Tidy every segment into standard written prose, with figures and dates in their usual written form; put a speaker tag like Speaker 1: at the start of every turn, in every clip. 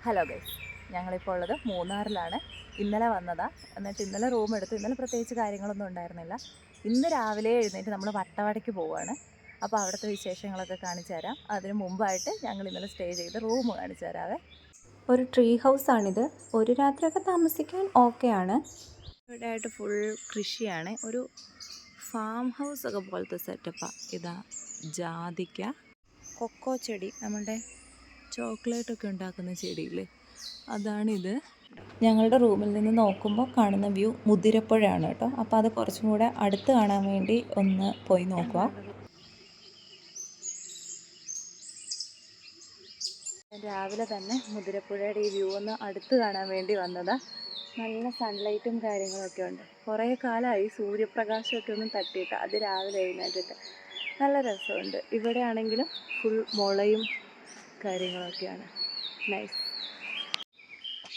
Speaker 1: Hello guys, ഞങ്ങളിപ്പോൾ ഉള്ളത് മൂന്നാറിലാണ്. ഇന്നലെ വന്നതാ. എന്നിട്ട് ഇന്നലെ റൂം എടുത്തു. ഇന്നലെ പ്രത്യേകിച്ച് കാര്യങ്ങളൊന്നും ഉണ്ടായിരുന്നില്ല. ഇന്ന് രാവിലെ എഴുന്നേറ്റ് നമ്മൾ വട്ടവടയ്ക്ക് പോവുകയാണ്. അപ്പോൾ അവിടുത്തെ വിശേഷങ്ങളൊക്കെ കാണിച്ചു തരാം. അതിന് മുമ്പായിട്ട് ഞങ്ങൾ ഇന്നലെ സ്റ്റേ ചെയ്ത് റൂം കാണിച്ചു തരാവേ.
Speaker 2: ഒരു ട്രീ ഹൗസാണിത്. ഒരു രാത്രിയൊക്കെ താമസിക്കാൻ ഓക്കെയാണ്.
Speaker 1: ഇവിടെ ആയിട്ട് ഫുൾ കൃഷിയാണ്. ഒരു ഫാം ഹൗസ് ഒക്കെ പോലത്തെ സെറ്റപ്പാണ്. ഇതാ ജാതിക്ക, കൊക്കോ ചെടി, നമ്മളുടെ ചോക്ലേറ്റൊക്കെ ഉണ്ടാക്കുന്ന ചെടിയില്ലേ, അതാണിത്.
Speaker 2: ഞങ്ങളുടെ റൂമിൽ നിന്ന് നോക്കുമ്പോൾ കാണുന്ന വ്യൂ മുതിരപ്പുഴയാണ് കേട്ടോ. അപ്പോൾ അത് കുറച്ചും കൂടെ അടുത്ത് കാണാൻ വേണ്ടി ഒന്ന് പോയി നോക്കുക.
Speaker 1: രാവിലെ തന്നെ മുതിരപ്പുഴയുടെ ഈ വ്യൂ ഒന്ന് അടുത്ത് കാണാൻ വേണ്ടി വന്നതാ. നല്ല സൺലൈറ്റും കാര്യങ്ങളൊക്കെ ഉണ്ട്. കുറേ കാലമായി സൂര്യപ്രകാശമൊക്കെ ഒന്നും തട്ടിയിട്ട് അത് രാവിലെ എഴുന്നേറ്റിട്ട് നല്ല രസമുണ്ട്. ഇവിടെ ആണെങ്കിലും ഫുൾ മുളയും കാര്യങ്ങളൊക്കെയാണ്. നൈസ്.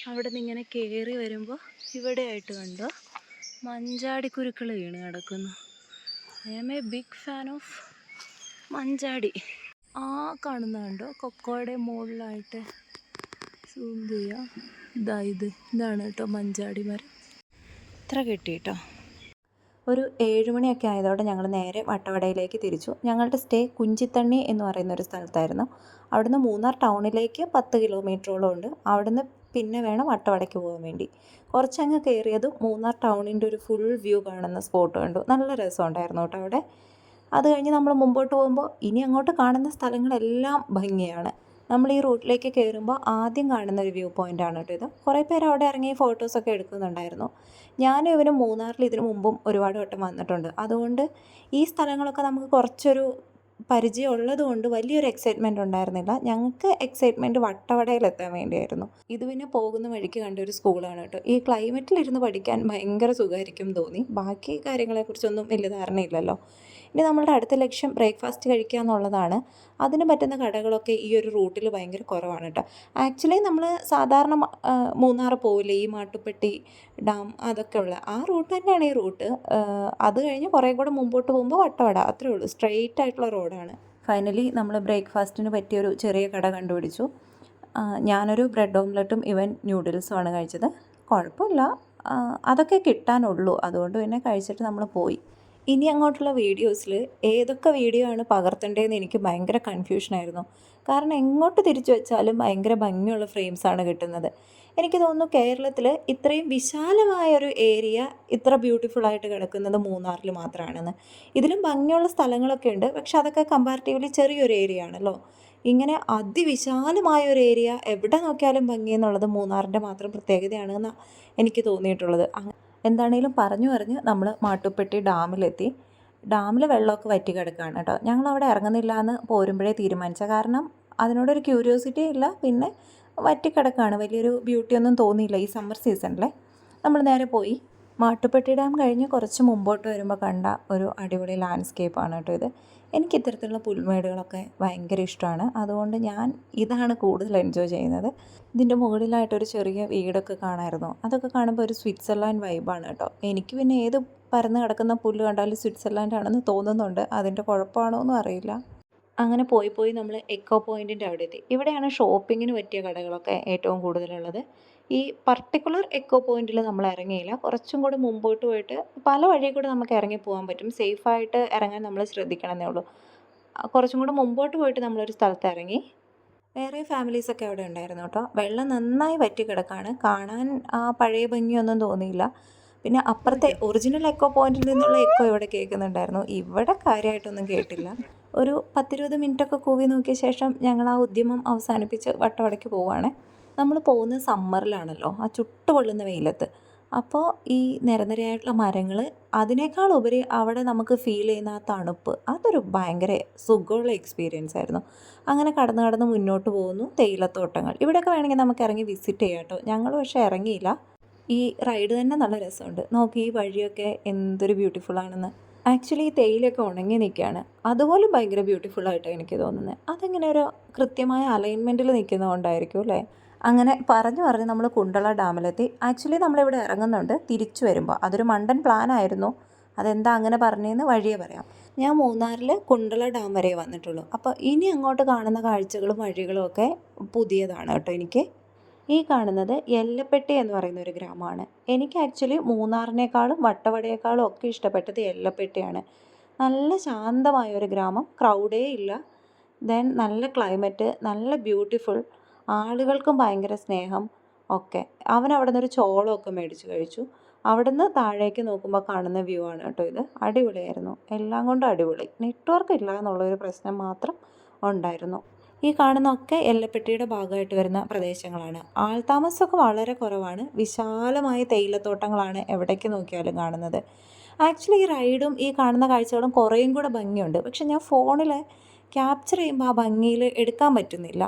Speaker 1: അവിടെ നിന്ന് ഇങ്ങനെ കയറി വരുമ്പോൾ ഇവിടെ ആയിട്ട് കണ്ടോ മഞ്ചാടിക്കുരുക്കൾ വീണ് കിടക്കുന്നു. I am a big fan of manjadi. ആ കാണുന്ന കണ്ടോ കൊക്കോയുടെ മുകളിലായിട്ട് സൂം ചെയ്യാം. ഇതാണ് കേട്ടോ മഞ്ചാടി മരം. ഇത്ര കിട്ടി കേട്ടോ.
Speaker 2: ഒരു 7 മണിയൊക്കെ ആയതോടെ ഞങ്ങൾ നേരെ വട്ടവടയിലേക്ക് തിരിച്ചു. ഞങ്ങളുടെ സ്റ്റേ കുഞ്ചിത്തണ്ണി എന്ന് പറയുന്ന ഒരു സ്ഥലത്തായിരുന്നു. അവിടുന്ന് മൂന്നാർ ടൗണിലേക്ക് 10 കിലോമീറ്ററോളം ഉണ്ട്. അവിടുന്ന് പിന്നെ വേണം വട്ടവടയ്ക്ക് പോകാൻ വേണ്ടി. കുറച്ചങ്ങ് കയറിയതും മൂന്നാർ ടൗണിൻ്റെ ഒരു ഫുൾ വ്യൂ കാണുന്ന സ്പോട്ട് കണ്ടു. നല്ല രസമുണ്ടായിരുന്നു കേട്ടോ അവിടെ. അത് കഴിഞ്ഞ് നമ്മൾ മുമ്പോട്ട് പോകുമ്പോൾ ഇനി അങ്ങോട്ട് കാണുന്ന സ്ഥലങ്ങളെല്ലാം ഭംഗിയാണ്. നമ്മൾ ഈ റൂട്ടിലേക്ക് കയറുമ്പോൾ ആദ്യം കാണുന്ന ഒരു വ്യൂ പോയിൻ്റാണ് കേട്ടോ ഇത്. കുറേ പേര് അവിടെ ഇറങ്ങി ഫോട്ടോസൊക്കെ എടുക്കുന്നുണ്ടായിരുന്നു. ഞാനും ഇവനും മൂന്നാറിൽ ഇതിനു മുമ്പും ഒരുപാട് വട്ടം വന്നിട്ടുണ്ട്. അതുകൊണ്ട് ഈ സ്ഥലങ്ങളൊക്കെ നമുക്ക് കുറച്ചൊരു പരിചയം ഉള്ളതുകൊണ്ട് വലിയൊരു എക്സൈറ്റ്മെൻറ്റ് ഉണ്ടായിരുന്നില്ല. ഞങ്ങൾക്ക് എക്സൈറ്റ്മെൻറ്റ് വട്ടവടയിലെത്താൻ വേണ്ടിയായിരുന്നു. ഇത് പിന്നെ പോകുന്ന വഴിക്ക് കണ്ട ഒരു സ്കൂളാണ് കേട്ടോ. ഈ ക്ലൈമറ്റിലിരുന്ന് പഠിക്കാൻ ഭയങ്കര സുഖമായിരിക്കും തോന്നി. ബാക്കി കാര്യങ്ങളെക്കുറിച്ചൊന്നും വലിയ ധാരണയില്ലല്ലോ. ഇനി നമ്മളുടെ അടുത്ത ലക്ഷ്യം ബ്രേക്ക്ഫാസ്റ്റ് കഴിക്കുക എന്നുള്ളതാണ്. അതിന് പറ്റുന്ന കടകളൊക്കെ ഈ ഒരു റൂട്ടിൽ ഭയങ്കര കുറവാണ് കേട്ടോ. ആക്ച്വലി നമ്മൾ സാധാരണ മൂന്നാർ പോവില്ലേ, ഈ മാട്ടുപ്പെട്ടി ഡാം അതൊക്കെ ഉള്ള ആ റൂട്ട് തന്നെയാണ് ഈ റൂട്ട്. അത് കഴിഞ്ഞ് കുറേ കൂടെ മുമ്പോട്ട് പോകുമ്പോൾ വട്ടവട, അത്രേ ഉള്ളൂ. സ്ട്രെയിറ്റ് ആയിട്ടുള്ള റോഡാണ്. ഫൈനലി നമ്മൾ ബ്രേക്ക്ഫാസ്റ്റിന് പറ്റിയൊരു ചെറിയ കട കണ്ടുപിടിച്ചു. ഞാനൊരു ബ്രെഡ് ഓംലെറ്റും ഇവൻ ന്യൂഡിൽസുമാണ് കഴിച്ചത്. കുഴപ്പമില്ല, അതൊക്കെ കിട്ടാനുള്ളൂ. അതുകൊണ്ട് പിന്നെ കഴിച്ചിട്ട് നമ്മൾ പോയി. ഇനി അങ്ങോട്ടുള്ള വീഡിയോസിൽ ഏതൊക്കെ വീഡിയോ ആണ് പകർത്തേണ്ടതെന്ന് എനിക്ക് ഭയങ്കര കൺഫ്യൂഷനായിരുന്നു. കാരണം എങ്ങോട്ട് തിരിച്ചു വെച്ചാലും ഭയങ്കര ഭംഗിയുള്ള ഫ്രെയിംസാണ് കിട്ടുന്നത്. എനിക്ക് തോന്നുന്നു കേരളത്തിൽ ഇത്രയും വിശാലമായൊരു ഏരിയ ഇത്ര ബ്യൂട്ടിഫുള്ളായിട്ട് കിടക്കുന്നത് മൂന്നാറിൽ മാത്രമാണെന്ന്. ഇതിലും ഭംഗിയുള്ള സ്ഥലങ്ങളൊക്കെ ഉണ്ട്, പക്ഷെ അതൊക്കെ കമ്പാരിറ്റീവ്ലി ചെറിയൊരു ഏരിയ ആണല്ലോ. ഇങ്ങനെ അതിവിശാലമായ ഒരു ഏരിയ എവിടെ നോക്കിയാലും ഭംഗി എന്നുള്ളത് മൂന്നാറിൻ്റെ മാത്രം പ്രത്യേകതയാണെന്ന് എനിക്ക് തോന്നിയിട്ടുള്ളത്. എന്താണേലും പറഞ്ഞു നമ്മൾ മാട്ടുപ്പെട്ടി ഡാമിലെത്തി. ഡാമിൽ വെള്ളമൊക്കെ വറ്റി കിടക്കുകയാണ് കേട്ടോ. ഞങ്ങളവിടെ ഇറങ്ങുന്നില്ല എന്ന് പോരുമ്പോഴേ തീരുമാനിച്ച, കാരണം അതിനോടൊരു ക്യൂരിയോസിറ്റി ഇല്ല. പിന്നെ വറ്റിക്കിടക്കുകയാണ്, വലിയൊരു ബ്യൂട്ടിയൊന്നും തോന്നിയില്ല ഈ സമ്മർ സീസണിൽ. നമ്മൾ നേരെ പോയി. മാട്ടുപ്പെട്ടി ഡാം കഴിഞ്ഞ് കുറച്ച് മുമ്പോട്ട് വരുമ്പോൾ കണ്ട ഒരു അടിപൊളി ലാൻഡ്സ്കേപ്പാണ് കേട്ടോ ഇത്. എനിക്ക് ഇത്തരത്തിലുള്ള പുൽമേടുകളൊക്കെ ഭയങ്കര ഇഷ്ടമാണ്. അതുകൊണ്ട് ഞാൻ ഇതാണ് കൂടുതൽ എൻജോയ് ചെയ്യുന്നത്. ഇതിൻ്റെ മുകളിലായിട്ടൊരു ചെറിയ വീടൊക്കെ കാണാമായിരുന്നു. അതൊക്കെ കാണുമ്പോൾ ഒരു സ്വിറ്റ്സർലാൻഡ് വൈബാണ് കേട്ടോ. എനിക്ക് പിന്നെ ഏത് പരന്ന് കിടക്കുന്ന പുല്ല് കണ്ടാലും സ്വിറ്റ്സർലാൻഡ് ആണെന്ന് തോന്നുന്നുണ്ട്. അതിൻ്റെ കുഴപ്പമാണോ എന്നും അറിയില്ല. അങ്ങനെ പോയി നമ്മൾ എക്കോ പോയിൻറ്റിൻ്റെ അവിടെ എത്തി. ഇവിടെയാണ് ഷോപ്പിങ്ങിന് പറ്റിയ കടകളൊക്കെ ഏറ്റവും കൂടുതലുള്ളത്. ഈ പർട്ടിക്കുലർ എക്കോ പോയിൻറ്റിൽ നമ്മൾ ഇറങ്ങിയില്ല. കുറച്ചും കൂടി മുമ്പോട്ട് പോയിട്ട് പല വഴി കൂടെ നമുക്ക് ഇറങ്ങി പോകാൻ പറ്റും. സേഫായിട്ട് ഇറങ്ങാൻ നമ്മൾ ശ്രദ്ധിക്കണമെന്നേ ഉള്ളൂ. കുറച്ചും കൂടെ മുമ്പോട്ട് പോയിട്ട് നമ്മളൊരു സ്ഥലത്ത് ഇറങ്ങി. വേറെ ഫാമിലീസൊക്കെ അവിടെ ഉണ്ടായിരുന്നു കേട്ടോ. വെള്ളം നന്നായി വറ്റി കിടക്കാണ്. കാണാൻ ആ പഴയ ഭംഗിയൊന്നും തോന്നിയില്ല. പിന്നെ അപ്പുറത്തെ ഒറിജിനൽ എക്കോ പോയിൻറ്റിൽ നിന്നുള്ള എക്കോ ഇവിടെ കേൾക്കുന്നുണ്ടായിരുന്നു. ഇവിടെ കാര്യമായിട്ടൊന്നും കേട്ടില്ല. ഒരു 10-20 മിനിറ്റൊക്കെ കൂവി നോക്കിയ ശേഷം ഞങ്ങൾ ആ ഉദ്യമം അവസാനിപ്പിച്ച് വട്ടവടയ്ക്ക് പോവുകയാണ്. നമ്മൾ പോകുന്നത് സമ്മറിലാണല്ലോ, ആ ചുട്ട് പൊള്ളുന്ന വെയിലത്ത്. അപ്പോൾ ഈ നിരനിരയായിട്ടുള്ള മരങ്ങൾ, അതിനേക്കാൾ ഉപരി അവിടെ നമുക്ക് ഫീൽ ചെയ്യുന്ന ആ തണുപ്പ്, അതൊരു ഭയങ്കര സുഖമുള്ള എക്സ്പീരിയൻസ് ആയിരുന്നു. അങ്ങനെ കടന്ന് മുന്നോട്ട് പോകുന്നു. തേയിലത്തോട്ടങ്ങൾ ഇവിടെയൊക്കെ വേണമെങ്കിൽ നമുക്ക് ഇറങ്ങി വിസിറ്റ് ചെയ്യാം കേട്ടോ. ഞങ്ങൾ പക്ഷേ ഇറങ്ങിയില്ല. ഈ റൈഡ് തന്നെ നല്ല രസമുണ്ട്. നോക്കി ഈ വഴിയൊക്കെ എന്തൊരു ബ്യൂട്ടിഫുള്ളാണെന്ന്. ആക്ച്വലി ഈ തേയിലയൊക്കെ ഉണങ്ങി നിൽക്കുകയാണ്. അതുപോലും ഭയങ്കര ബ്യൂട്ടിഫുള്ളായിട്ടാണ് എനിക്ക് തോന്നുന്നത്. അതിങ്ങനെ ഒരു കൃത്യമായ അലൈൻമെൻറ്റിൽ നിൽക്കുന്നതുകൊണ്ടായിരിക്കും അല്ലേ. അങ്ങനെ പറഞ്ഞ് നമ്മൾ കുണ്ടള ഡാമിലെത്തി. ആക്ച്വലി നമ്മളിവിടെ ഇറങ്ങുന്നുണ്ട് തിരിച്ചു വരുമ്പോൾ. അതൊരു മണ്ടൻ പ്ലാനായിരുന്നു. അതെന്താ അങ്ങനെ പറഞ്ഞതെന്ന് വഴിയേ പറയാം. ഞാൻ മൂന്നാറിൽ കുണ്ടള ഡാം വരെ വന്നിട്ടുള്ളൂ. അപ്പോൾ ഇനി അങ്ങോട്ട് കാണുന്ന കാഴ്ചകളും വഴികളും ഒക്കെ പുതിയതാണ് കേട്ടോ എനിക്ക്. ഈ കാണുന്നത് എല്ലപ്പെട്ടി എന്ന് പറയുന്ന ഒരു ഗ്രാമമാണ്. എനിക്ക് ആക്ച്വലി മൂന്നാറിനേക്കാളും വട്ടവടയേക്കാളും ഒക്കെ ഇഷ്ടപ്പെട്ടത് എല്ലപ്പെട്ടിയാണ്. നല്ല ശാന്തമായ ഒരു ഗ്രാമം, ക്രൗഡേ ഇല്ല. ദെൻ നല്ല ക്ലൈമറ്റ്, നല്ല ബ്യൂട്ടിഫുൾ, ആളുകൾക്കും ഭയങ്കര സ്നേഹം ഒക്കെ. അവൻ അവിടെ നിന്നൊരു ചോളമൊക്കെ മേടിച്ച് കഴിച്ചു. അവിടുന്ന് താഴേക്ക് നോക്കുമ്പോൾ കാണുന്ന വ്യൂ ആണ് കേട്ടോ ഇത്. അടിപൊളിയായിരുന്നു, എല്ലാം കൊണ്ടും അടിപൊളി. നെറ്റ്വർക്ക് ഇല്ല എന്നുള്ളൊരു പ്രശ്നം മാത്രം ഉണ്ടായിരുന്നു. ഈ കാണുന്നതൊക്കെ എല്ലപ്പെട്ടിയുടെ ഭാഗമായിട്ട് വരുന്ന പ്രദേശങ്ങളാണ്. ആൾതാമസമൊക്കെ വളരെ കുറവാണ്. വിശാലമായ തേയിലത്തോട്ടങ്ങളാണ് എവിടേക്ക് നോക്കിയാലും കാണുന്നത്. ആക്ച്വലി ഈ റൈഡും ഈ കാണുന്ന കാഴ്ചകളും കുറേയും കൂടെ ഭംഗിയുണ്ട്. പക്ഷെ ഞാൻ ഫോണിൽ ക്യാപ്ചർ ചെയ്യുമ്പോൾ ആ ഭംഗിയിൽ എടുക്കാൻ പറ്റുന്നില്ല.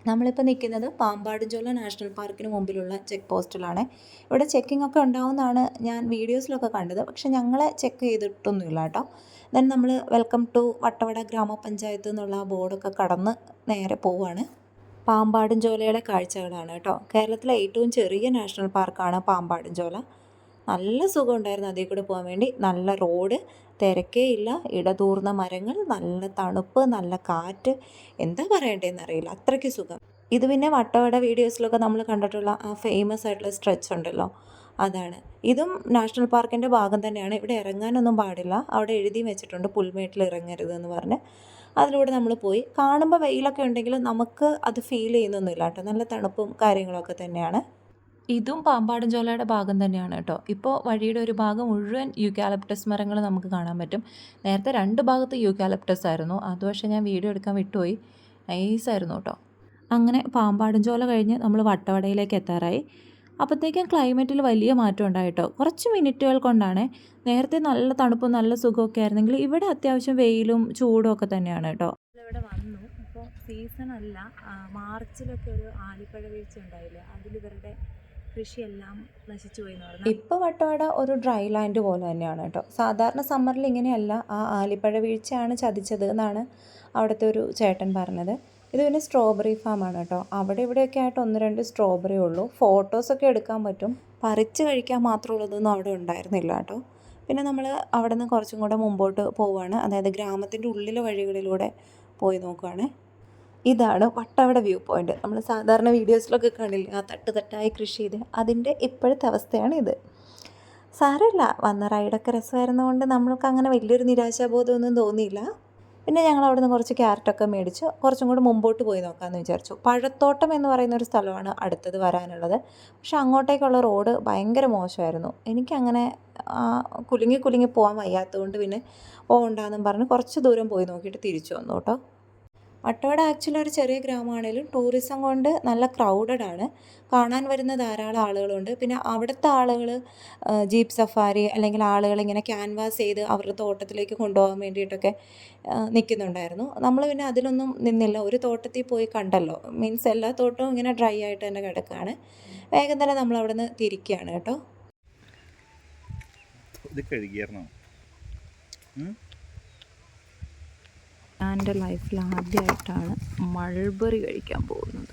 Speaker 2: നമ്മളിപ്പോൾ നിൽക്കുന്നത് പാമ്പാടുംചോല നാഷണൽ പാർക്കിന് മുമ്പിലുള്ള ചെക്ക് പോസ്റ്റിലാണ്. ഇവിടെ ചെക്കിംഗ് ഒക്കെ ഉണ്ടാവുമെന്നാണ് ഞാൻ വീഡിയോസിലൊക്കെ കണ്ടത്. പക്ഷെ ഞങ്ങളെ ചെക്ക് ചെയ്തിട്ടൊന്നുമില്ല കേട്ടോ. ദെൻ നമ്മൾ വെൽക്കം ടു വട്ടവട ഗ്രാമപഞ്ചായത്ത് എന്നുള്ള ആ ബോർഡൊക്കെ കടന്ന് നേരെ പോവുകയാണ്. പാമ്പാടുംചോലയുടെ കാഴ്ചകളാണ് കേട്ടോ. കേരളത്തിലെ ഏറ്റവും ചെറിയ നാഷണൽ പാർക്കാണ് പാമ്പാടുംചോല. നല്ല സുഖമുണ്ടായിരുന്നു അതിൽ കൂടെ പോകാൻ വേണ്ടി. നല്ല റോഡ്, തിരക്കേ ഇല്ല, ഇടതൂർന്ന മരങ്ങൾ, നല്ല തണുപ്പ്, നല്ല കാറ്റ്, എന്താ പറയണ്ടേന്ന് അറിയില്ല, അത്രയ്ക്ക് സുഖം. ഇത് പിന്നെ വട്ടവട വീഡിയോസിലൊക്കെ നമ്മൾ കണ്ടിട്ടുള്ള ആ ഫേമസ് ആയിട്ടുള്ള സ്ട്രെച്ച് ഉണ്ടല്ലോ, അതാണ്. ഇതും നാഷണൽ പാർക്കിൻ്റെ ഭാഗം തന്നെയാണ്. ഇവിടെ ഇറങ്ങാനൊന്നും പാടില്ല, അവിടെ എഴുതി വെച്ചിട്ടുണ്ട് പുൽമേട്ടിൽ ഇറങ്ങരുത് എന്ന് പറഞ്ഞ്. അതിലൂടെ നമ്മൾ പോയി. കാണുമ്പോൾ വെയിലൊക്കെ ഉണ്ടെങ്കിലും നമുക്ക് അത് ഫീൽ ചെയ്യുന്നൊന്നുമില്ല കേട്ടോ. നല്ല തണുപ്പും കാര്യങ്ങളൊക്കെ തന്നെയാണ്. ഇതും പാമ്പാടുംചോലയുടെ ഭാഗം തന്നെയാണ് കേട്ടോ. ഇപ്പോൾ വഴിയുടെ ഒരു ഭാഗം മുഴുവൻ യൂക്കാലിപ്റ്റസ് മരങ്ങൾ നമുക്ക് കാണാൻ പറ്റും. നേരത്തെ 2 ഭാഗത്ത് യൂക്കാലിപ്റ്റസ് ആയിരുന്നു. അത് പക്ഷേ ഞാൻ വീഡിയോ എടുക്കാൻ വിട്ടുപോയി. നൈസായിരുന്നു കേട്ടോ. അങ്ങനെ പാമ്പാടുംചോല കഴിഞ്ഞ് നമ്മൾ വട്ടവടയിലേക്ക് എത്താറായി. അപ്പോഴത്തേക്കും ക്ലൈമറ്റിൽ വലിയ മാറ്റം ഉണ്ടായിട്ടോ. കുറച്ച് മിനിറ്റുകൾ കൊണ്ടാണ്. നേരത്തെ നല്ല തണുപ്പും നല്ല സുഖമൊക്കെ ആയിരുന്നെങ്കിൽ ഇവിടെ അത്യാവശ്യം വെയിലും ചൂടും ഒക്കെ തന്നെയാണ് കേട്ടോ. ഇവിടെ വന്നു. ഇപ്പോൾ സീസൺ അല്ല, മാർച്ചിലൊക്കെ ഒരു ആലിപ്പഴ വീഴ്ച ഉണ്ടായില്ലേ, അതിലിവരുടെ കൃഷിയെല്ലാം നശിച്ചു പോയി എന്ന് പറഞ്ഞു. ഇപ്പോൾ വട്ടവട ഒരു ഡ്രൈ ലാൻഡ് പോലെ തന്നെയാണ് കേട്ടോ. സാധാരണ സമ്മറിൽ ഇങ്ങനെയല്ല, ആ ആലിപ്പഴ വീഴ്ചയാണ് ചതിച്ചത് എന്നാണ് അവിടുത്തെ ഒരു ചേട്ടൻ പറഞ്ഞത്. ഇത് പിന്നെ സ്ട്രോബെറി ഫാമാണ് കേട്ടോ. അവിടെ ഇവിടെയൊക്കെ ആയിട്ട് 1-2 സ്ട്രോബെറി ഉള്ളൂ. ഫോട്ടോസൊക്കെ എടുക്കാൻ പറ്റും, പറിച്ച് കഴിക്കാൻ മാത്രമുള്ളതൊന്നും അവിടെ ഉണ്ടായിരുന്നില്ല കേട്ടോ. പിന്നെ നമ്മൾ അവിടെ നിന്ന് കുറച്ചും കൂടെ മുമ്പോട്ട് പോവുകയാണ്. അതായത് ഗ്രാമത്തിൻ്റെ ഉള്ളിലെ വഴികളിലൂടെ പോയി നോക്കുകയാണ്. ഇതാണ് വട്ടവട വ്യൂ പോയിൻ്റ്. നമ്മൾ സാധാരണ വീഡിയോസിലൊക്കെ കാണില്ലേ, ആ തട്ട് തട്ടായി കൃഷി ചെയ്ത്, അതിൻ്റെ ഇപ്പോഴത്തെ അവസ്ഥയാണ് ഇത്. സാരമില്ല, വന്ന റൈഡൊക്കെ രസമായിരുന്നതുകൊണ്ട് നമ്മൾക്ക് അങ്ങനെ വലിയൊരു നിരാശാബോധമൊന്നും തോന്നിയില്ല. പിന്നെ ഞങ്ങൾ അവിടെ നിന്ന് കുറച്ച് ക്യാരറ്റൊക്കെ മേടിച്ച് കുറച്ചും കൂടി മുമ്പോട്ട് പോയി നോക്കാമെന്ന് വിചാരിച്ചു. പഴത്തോട്ടം എന്ന് പറയുന്ന ഒരു സ്ഥലമാണ് അടുത്തത് വരാനുള്ളത്. പക്ഷെ അങ്ങോട്ടേക്കുള്ള റോഡ് ഭയങ്കര മോശമായിരുന്നു. എനിക്കങ്ങനെ കുലുങ്ങി കുലുങ്ങി പോകാൻ വയ്യാത്തതുകൊണ്ട് പിന്നെ പോകണ്ടെന്നും പറഞ്ഞ് കുറച്ച് ദൂരം പോയി നോക്കിയിട്ട് തിരിച്ചു വന്നു കേട്ടോ. വട്ടവട ആക്ച്വലി ഒരു ചെറിയ ഗ്രാമമാണെങ്കിലും ടൂറിസം കൊണ്ട് നല്ല ക്രൗഡഡ് ആണ്. കാണാൻ വരുന്ന ധാരാളം ആളുകളുണ്ട്. പിന്നെ അവിടുത്തെ ആളുകൾ ജീപ്പ് സഫാരി അല്ലെങ്കിൽ ആളുകളിങ്ങനെ ക്യാൻവാസ് ചെയ്ത് അവരുടെ തോട്ടത്തിലേക്ക് കൊണ്ടുപോകാൻ വേണ്ടിയിട്ടൊക്കെ നിൽക്കുന്നുണ്ടായിരുന്നു. നമ്മൾ പിന്നെ അതിലൊന്നും നിന്നില്ല. ഒരു തോട്ടത്തിൽ പോയി കണ്ടല്ലോ, മീൻസ് എല്ലാ തോട്ടവും ഇങ്ങനെ ഡ്രൈ ആയിട്ട് തന്നെ കിടക്കുകയാണ്. വേഗം തന്നെ നമ്മൾ അവിടെ നിന്ന് തിരിക്കുകയാണ് കേട്ടോ.
Speaker 3: ഇത് കഴുകിയായിരുന്നോ?
Speaker 2: ഞാൻ എൻ്റെ ലൈഫിൽ ആദ്യമായിട്ടാണ് മൾബറി കഴിക്കാൻ പോകുന്നത്.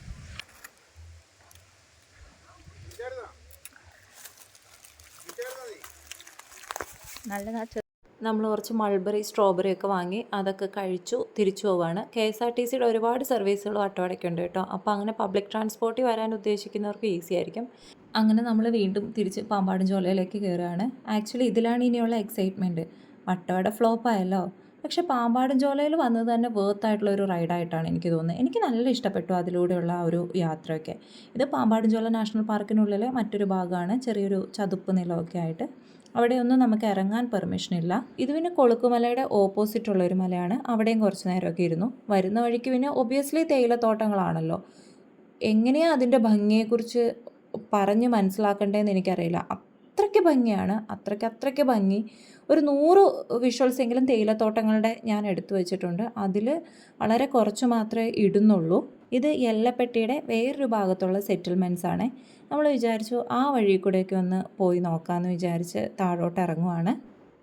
Speaker 2: നമ്മൾ കുറച്ച് മൾബറി സ്ട്രോബെറി ഒക്കെ വാങ്ങി അതൊക്കെ കഴിച്ചു തിരിച്ചു പോവുകയാണ്. KSRTCയുടെ ഒരുപാട് സർവീസുകൾ വട്ടവടയ്ക്കുണ്ട് കേട്ടോ. അപ്പോൾ അങ്ങനെ പബ്ലിക് ട്രാൻസ്പോർട്ടിൽ വരാൻ ഉദ്ദേശിക്കുന്നവർക്ക് ഈസി ആയിരിക്കും. അങ്ങനെ നമ്മൾ വീണ്ടും തിരിച്ച് പാമ്പാടുംചോലയിലേക്ക് കയറുകയാണ്. ആക്ച്വലി ഇതിലാണ് ഇനിയുള്ള എക്സൈറ്റ്മെൻറ്റ്. വട്ടവട ഫ്ലോപ്പായല്ലോ, പക്ഷെ പാമ്പാടുംചോലയിൽ വന്നത് തന്നെ വേർത്തായിട്ടുള്ള ഒരു റൈഡായിട്ടാണ് എനിക്ക് തോന്നുന്നത്. എനിക്ക് നല്ല ഇഷ്ടപ്പെട്ടു അതിലൂടെയുള്ള ആ ഒരു യാത്രയൊക്കെ. ഇത് പാമ്പാടുംചോല നാഷണൽ പാർക്കിനുള്ളിലെ മറ്റൊരു ഭാഗമാണ്, ചെറിയൊരു ചതുപ്പ് നിലമൊക്കെ ആയിട്ട്. അവിടെയൊന്നും നമുക്ക് ഇറങ്ങാൻ പെർമിഷൻ ഇല്ല. ഇത് പിന്നെ കൊളുക്കുമലയുടെ ഓപ്പോസിറ്റ് ഉള്ളൊരു മലയാണ്. അവിടെയും കുറച്ച് നേരമൊക്കെ ഇരുന്നു. വരുന്ന വഴിക്ക് പിന്നെ ഒബ്വിയസ്ലി തേയിലത്തോട്ടങ്ങളാണല്ലോ. എങ്ങനെയാണ് അതിൻ്റെ ഭംഗിയെക്കുറിച്ച് പറഞ്ഞ് മനസ്സിലാക്കേണ്ടതെന്ന് എനിക്കറിയില്ല. അത്രയ്ക്ക് ഭംഗിയാണ്, അത്രയ്ക്ക് ഭംഗി. ഒരു 100 വിഷ്വൽസ് എങ്കിലും തേയിലത്തോട്ടങ്ങളുടെ ഞാൻ എടുത്തു വെച്ചിട്ടുണ്ട്. അതിൽ വളരെ കുറച്ച് മാത്രമേ ഇടുന്നുള്ളൂ. ഇത് എല്ലപ്പെട്ടിയുടെ വേറൊരു ഭാഗത്തുള്ള സെറ്റിൽമെൻറ്റ്സ് ആണ്. നമ്മൾ വിചാരിച്ചു ആ വഴി കൂടെയൊക്കെ ഒന്ന് പോയി നോക്കാമെന്ന് വിചാരിച്ച് താഴോട്ട് ഇറങ്ങുവാണ്.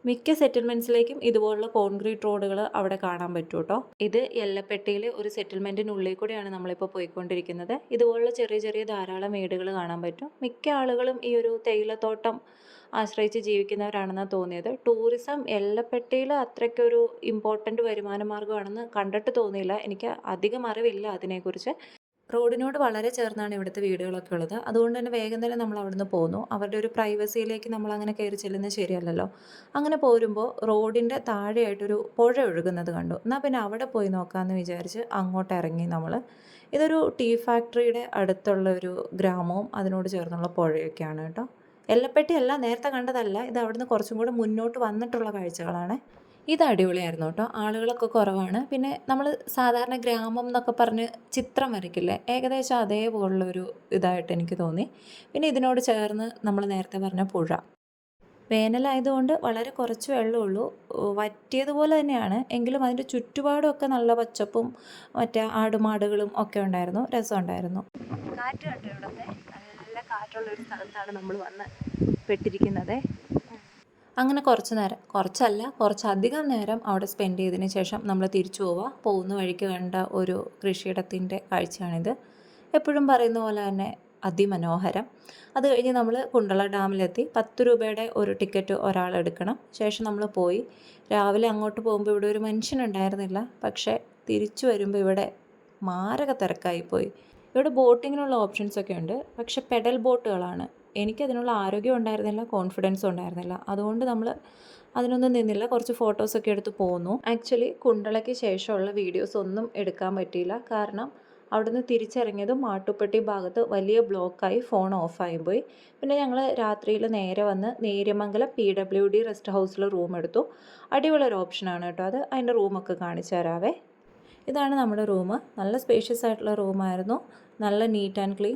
Speaker 2: മിക്ക സെറ്റിൽമെൻറ്റ്സിലേക്കും ഇതുപോലുള്ള കോൺക്രീറ്റ് റോഡുകൾ അവിടെ കാണാൻ പറ്റും കേട്ടോ. ഇത് എല്ലപ്പെട്ടിയിലെ ഒരു സെറ്റിൽമെൻറ്റിനുള്ളിൽ കൂടെയാണ് നമ്മളിപ്പോൾ പോയിക്കൊണ്ടിരിക്കുന്നത്. ഇതുപോലുള്ള ചെറിയ ചെറിയ ധാരാളം വീടുകൾ കാണാൻ പറ്റും. മിക്ക ആളുകളും ഈ ഒരു തേയിലത്തോട്ടം ആശ്രയിച്ച് ജീവിക്കുന്നവരാണെന്നാണ് തോന്നിയത്. ടൂറിസം എല്ലപ്പെട്ടിയിൽ അത്രയ്ക്കൊരു ഇമ്പോർട്ടൻ്റ് വരുമാന മാർഗ്ഗമാണെന്ന് കണ്ടിട്ട് തോന്നിയില്ല. എനിക്ക് അധികം അറിവില്ല അതിനെക്കുറിച്ച്. റോഡിനോട് വളരെ ചേർന്നാണ് ഇവിടുത്തെ വീടുകളൊക്കെ ഉള്ളത്. അതുകൊണ്ട് തന്നെ വേഗം തന്നെ നമ്മൾ അവിടുന്ന് പോന്നു. അവരുടെ ഒരു പ്രൈവസിയിലേക്ക് നമ്മളങ്ങനെ കയറി ചെല്ലുന്നത് ശരിയല്ലല്ലോ. അങ്ങനെ പോരുമ്പോൾ റോഡിൻ്റെ താഴെയായിട്ടൊരു പുഴ ഒഴുകുന്നത് കണ്ടു. എന്നാൽ പിന്നെ അവിടെ പോയി നോക്കാമെന്ന് വിചാരിച്ച് അങ്ങോട്ട് ഇറങ്ങി നമ്മൾ. ഇതൊരു ടീ ഫാക്ടറിയുടെ അടുത്തുള്ള ഒരു ഗ്രാമവും അതിനോട് ചേർന്നുള്ള പുഴയൊക്കെയാണ് കേട്ടോ. എല്ലപ്പെട്ടിയല്ല, നേരത്തെ കണ്ടതല്ല. ഇത് അവിടുന്ന് കുറച്ചും കൂടെ മുന്നോട്ട് വന്നിട്ടുള്ള കാഴ്ചകളാണ്. ഇത് അടിപൊളിയായിരുന്നു കേട്ടോ. ആളുകളൊക്കെ കുറവാണ്. പിന്നെ നമ്മൾ സാധാരണ ഗ്രാമം എന്നൊക്കെ പറഞ്ഞ് ചിത്രം വരയ്ക്കില്ലേ, ഏകദേശം അതേപോലുള്ളൊരു ഇതായിട്ട് എനിക്ക് തോന്നി. പിന്നെ ഇതിനോട് ചേർന്ന് നമ്മൾ നേരത്തെ പറഞ്ഞ പുഴ. വേനലായതുകൊണ്ട് വളരെ കുറച്ച് വെള്ളമുള്ളൂ. വറ്റിയതുപോലെ തന്നെയാണ്. എങ്കിലും അതിൻ്റെ ചുറ്റുപാടുമൊക്കെ നല്ല പച്ചപ്പും മറ്റേ ആടുമാടുകളും ഒക്കെ ഉണ്ടായിരുന്നു. രസമുണ്ടായിരുന്നു.
Speaker 1: കാറ്റ് കണ്ടോ ഇവിടുത്തെ? നല്ല കാറ്റുള്ളൊരു സ്ഥലത്താണ് നമ്മൾ വന്ന് പെട്ടിരിക്കുന്നത്.
Speaker 2: അങ്ങനെ കുറച്ചധികം നേരം അവിടെ സ്പെൻഡ് ചെയ്തതിന് ശേഷം നമ്മൾ തിരിച്ചു പോകുന്ന വഴിക്ക് കണ്ട ഒരു കൃഷിയിടത്തിൻ്റെ കാഴ്ചയാണിത്. എപ്പോഴും പറയുന്ന പോലെ തന്നെ അതിമനോഹരം. അത് കഴിഞ്ഞ് നമ്മൾ കുണ്ടള ഡാമിലെത്തി. 10 രൂപയുടെ ഒരു ടിക്കറ്റ് ഒരാൾ എടുക്കണം. ശേഷം നമ്മൾ പോയി. രാവിലെ അങ്ങോട്ട് പോകുമ്പോൾ ഇവിടെ ഒരു മനുഷ്യനുണ്ടായിരുന്നില്ല. പക്ഷേ തിരിച്ചു വരുമ്പോൾ ഇവിടെ മാരക തിരക്കായിപ്പോയി. ഇവിടെ ബോട്ടിങ്ങിനുള്ള ഓപ്ഷൻസൊക്കെ ഉണ്ട്. പക്ഷെ പെഡൽ ബോട്ടുകളാണ്. എനിക്കതിനുള്ള ആരോഗ്യം ഉണ്ടായിരുന്നില്ല, കോൺഫിഡൻസും ഉണ്ടായിരുന്നില്ല. അതുകൊണ്ട് നമ്മൾ അതിനൊന്നും നിന്നില്ല. കുറച്ച് ഫോട്ടോസൊക്കെ എടുത്ത് പോന്നു. ആക്ച്വലി കുണ്ടളയ്ക്ക് ശേഷമുള്ള വീഡിയോസ് ഒന്നും എടുക്കാൻ പറ്റിയില്ല. കാരണം അവിടുന്ന് തിരിച്ചിറങ്ങിയതും മാട്ടുപ്പെട്ടി ഭാഗത്ത് വലിയ ബ്ലോക്കായി ഫോൺ ഓഫായി പോയി. പിന്നെ ഞങ്ങൾ രാത്രിയിൽ നേരെ വന്ന് നേര്യമംഗലം PWD റെസ്റ്റ് ഹൗസിൽ റൂം എടുത്തു. അടിപൊളിയൊരു ഓപ്ഷനാണ് കേട്ടോ അത്. അതിൻ്റെ റൂമൊക്കെ കാണിച്ചു തരാവേ. ഇതാണ് നമ്മുടെ റൂം. നല്ല സ്പേഷ്യസ് ആയിട്ടുള്ള റൂമായിരുന്നു. നല്ല നീറ്റ് ആൻഡ് ക്ലീൻ.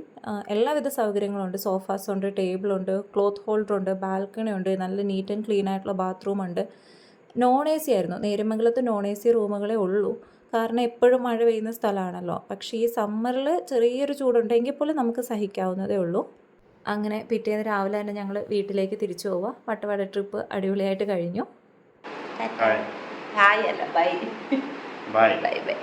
Speaker 2: എല്ലാവിധ സൗകര്യങ്ങളുണ്ട്. സോഫാസുണ്ട്, ടേബിളുണ്ട്, ക്ലോത്ത് ഹോൾഡറുണ്ട്, ബാൽക്കണി ഉണ്ട്, നല്ല നീറ്റ് ആൻഡ് ക്ലീൻ ആയിട്ടുള്ള ബാത്റൂമുണ്ട്. നോൺ AC ആയിരുന്നു. നേര്യമംഗലത്ത് നോൺ AC റൂമുകളേ ഉള്ളൂ. കാരണം എപ്പോഴും മഴ പെയ്യുന്ന സ്ഥലമാണല്ലോ. പക്ഷേ ഈ സമ്മറിൽ ചെറിയൊരു ചൂടുണ്ടെങ്കിൽ പോലും നമുക്ക് സഹിക്കാവുന്നതേ ഉള്ളൂ. അങ്ങനെ പിറ്റേന്ന് രാവിലെ തന്നെ ഞങ്ങൾ വീട്ടിലേക്ക് തിരിച്ചു പോവുക. വട്ടവട ട്രിപ്പ് അടിപൊളിയായിട്ട് കഴിഞ്ഞു.
Speaker 1: ഹായ് അല്ല, ബൈ
Speaker 3: Bye.
Speaker 1: Bye bye.